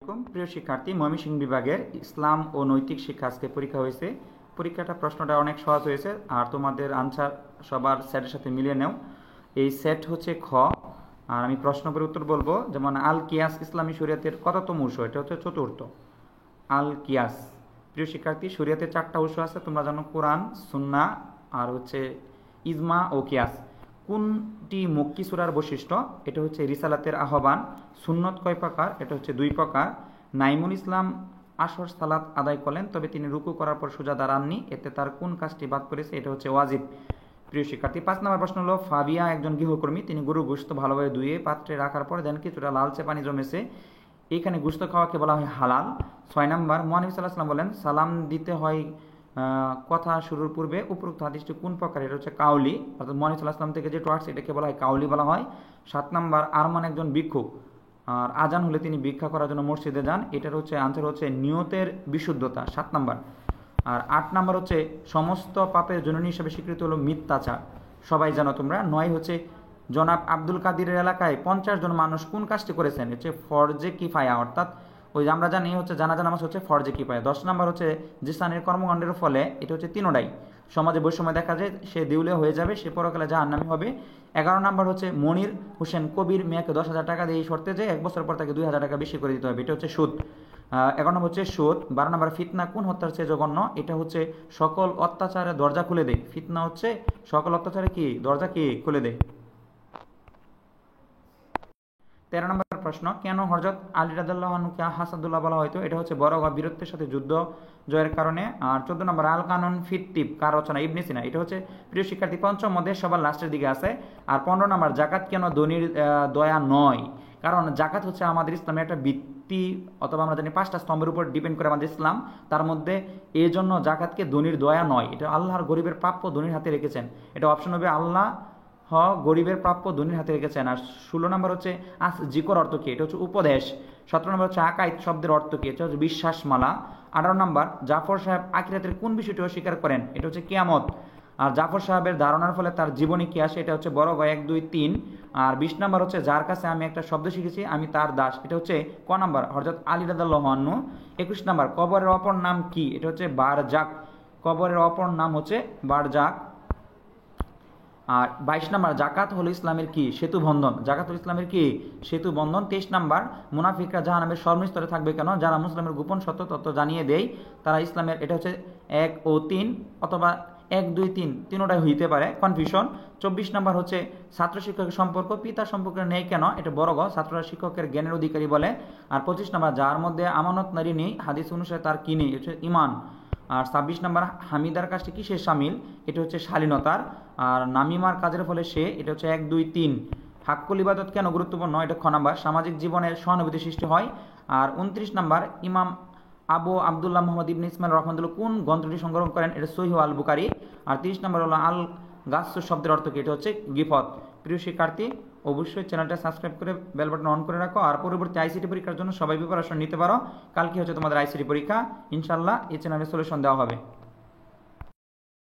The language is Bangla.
প্রিয় শিক্ষার্থী, ময়মনসিংহ বিভাগের ইসলাম ও নৈতিক শিক্ষা আজকে পরীক্ষা হয়েছে। প্রশ্নটা অনেক সহজ হয়েছে, আর তোমাদের আনসার সবার সেটের সাথে মিলিয়ে নাও। এই সেট হচ্ছে খ, আর আমি প্রশ্ন করে উত্তর বলবো। যেমন আল কিয়াস ইসলামী শরিয়াতের কততম উৎস? এটা হচ্ছে চতুর্থ। আল কিয়াস। প্রিয় শিক্ষার্থী, শরিয়াতের 4টা উৎস আছে, তোমরা জানো, কোরআন, সুন্নাহ আর হচ্ছে ইজমা ও কিয়াস। কোনটি মক্কি সূরার বৈশিষ্ট্য? এটা হচ্ছে রিসালাতের আহ্বান। সুন্নত কয় প্রকার? এটা হচ্ছে 2 প্রকার। নাইমুল ইসলাম আসর সালাত আদায় করলেন, তবে তিনি রুকু করার পর সোজা দাঁড়াননি, এতে তার কোন কাজটি বাদ পড়েছে? এটা হচ্ছে ওয়াজিব। প্রিয় শিক্ষার্থী, 5 নম্বর প্রশ্ন হলো, ফাবিয়া একজন গৃহকর্মী, তিনি গরু গোশত ভালোভাবে ধুয়ে পাত্রে রাখার পর দেন কিছুটা লালচে পানি জমেছে, এখানে গোশত খাওয়াকে বলা হয় হালাল। 6 নম্বর, মহানবী সাল্লাল্লাহু আলাইহি ওয়াসাল্লাম বলেন সালাম দিতে হয় কথা শুরুর পূর্বে, উপরোক্ত হাদিসটি কোন প্রকার? এটা হচ্ছে কাউলি, অর্থাৎ মহানবী সাল্লাল্লাহু আলাইহি ওয়াসাল্লাম থেকে যে টোয়ার্স এটাকে বলা হয় কাউলি বলা হয়। 7 নম্বর, আরমান একজন ভিক্ষুক, আর আজান হলে তিনি ভিক্ষা করার জন্য মসজিদে যান, এটার হচ্ছে আনসার হচ্ছে নিয়তের বিশুদ্ধতা। 7 নম্বর। আর 8 নম্বর হচ্ছে সমস্ত পাপের জননী হিসেবে স্বীকৃত হলো মিথ্যাচার, সবাই জানো তোমরা। 9 হচ্ছে জনাব আব্দুল কাদিরের এলাকায় 50 জন মানুষ কোন কাজটি করেছেন? হচ্ছে ফরজে কিফায়া, অর্থাৎ ওই যে আমরা জানি হচ্ছে জানাজা নামাজ হচ্ছে ফরজে কিফায়া। 10 নম্বর হচ্ছে জিসানের কর্মকাণ্ডের ফলে, এটা হচ্ছে তিনোটাই সমাজে বৈষম্য দেখা যায়, সে দেউলিয়া হয়ে যাবে, সে পরকালে জাহান্নামী হবে। 11 নম্বর হচ্ছে মনির হোসেন কবির মেয়েকে 10,000 টাকা দিয়ে এই শর্তে যে 1 বছর পর তাকে 2,000 টাকা বেশি করে দিতে হবে, এটা হচ্ছে সুদ। 11 নম্বর হচ্ছে সুদ। 12 নম্বর, ফিতনা কোন হত্যার চেয়ে জঘন্য? এটা হচ্ছে সকল অত্যাচারের দরজা খুলে দেয়। ফিতনা হচ্ছে সকল অত্যাচারে কি দরজা কি খুলে দেয়। 13 নম্বর প্রশ্ন, কেন হযরত আলী রাদিয়াল্লাহু আনহুকে হাসাদুল্লাহ বলা হয়তো? এটা হচ্ছে বড় বীরত্বের সাথে যুদ্ধ জয়ের কারণে। আর 14 নম্বর, আল কানুন ফিত তিব কার রচনা? ইবনে সিনা। এটা হচ্ছে প্রিয় শিক্ষার্থী পঞ্চম মধ্যে সবার লাস্টের দিকে আছে। আর 15 নম্বর, জাকাত কেন ধনীর দয়া নয়? কারণ জাকাত হচ্ছে আমাদের ইসলামের একটা ভিত্তি, অথবা আমরা জানি 5টা স্তম্ভের উপর ডিপেন্ড করে আমাদের ইসলাম, তার মধ্যে এই জন্য জাকাতকে ধনীর দয়া নয়, এটা আল্লাহর গরিবের প্রাপ্য ধনীর হাতে রেখেছেন। এটা অপশন হবে আল্লাহ গরিবের প্রাপ্য ধনীর হাতে রেখেছেন। আর 16 নম্বর হচ্ছে জিকর অর্থ কি? এটা হচ্ছে উপদেশ। 17 নম্বর হচ্ছে আকাইদ শব্দের অর্থ কি? এটা হচ্ছে বিশ্বাসমালা। 18 নম্বর, জাফর সাহেব আখিরাতের কোন বিষয়টি অস্বীকার করেন? এটা হচ্ছে কিয়ামত। আর জাফর সাহেবের ধারণার ফলে তার জীবনী কি আসে? এটা হচ্ছে বড় 1, 2, 3। আর 20 নম্বর হচ্ছে যার কাছে আমি একটা শব্দ শিখেছি আমি তার দাস, এটা হচ্ছে ক নম্বর? হযরত আলী রাদিয়াল্লাহু আনহু। 21 নম্বর, কবরের অপর নাম কি? এটা হচ্ছে বারজাক। কবরের অপর নাম হচ্ছে বারজাক। আর 22 নম্বর, জাকাত হলো ইসলামের কি? সেতু বন্ধন। জাকাত হলো ইসলামের কি? সেতু বন্ধন। 23 নম্বর, মুনাফিকরা জাহান্নামের সর্বস্তরে থাকবে কেন? যারা মুসলিমের গোপন সত্য তত্ত্ব জানিয়ে দেয় তারা ইসলামের, এটা হচ্ছে 1 ও 3, অথবা 1, 2, 3 তিনোটাই হইতে পারে, কনফিউশন। 24 নম্বর হচ্ছে ছাত্র শিক্ষকের সম্পর্ক পিতা সম্পর্কে নেই কেন? এটা বড় গ, ছাত্ররা শিক্ষকের জ্ঞানের অধিকারী বলে। আর 25 নম্বর, যার মধ্যে আমানত নারী নেই হাদিস অনুসারে তার কি নেই? হচ্ছে ইমান। আর 26 নম্বর, হামিদার কাজটি কিসের শামিল? এটা হচ্ছে শালীনতার। আর নামিমার কাজের ফলে সে, এটা হচ্ছে 1, 2, 3। হাক্কুল ইবাদত কেন গুরুত্বপূর্ণ? এটা খ নাম্বার, সামাজিক জীবনের সহানুভূতি সৃষ্টি হয়। আর 29 নম্বর, ইমাম আবু আবদুল্লাহ মুহাম্মদ ইবনে ইসমাইল রাহমাতুল্লাহ কোন গ্রন্থটি সংগ্রহ করেন? এটা সহিহ আল বুখারী। আর 30 নম্বর হলো আল গাসসু শব্দের অর্থ কি? এটা হচ্ছে গিফত। প্রিয় শিক্ষার্থী, অবশ্যই চ্যানেলটা সাবস্ক্রাইব করে বেল বাটন অন করে রাখো। আর পরবর্তী আইসিটি পরীক্ষার জন্য সবাই প্রিপারেশন নিতে পারো। কালকে হচ্ছে তোমাদের আইসিটি পরীক্ষা, ইনশাআল্লাহ এই চ্যানেলে সলিউশন দেওয়া হবে।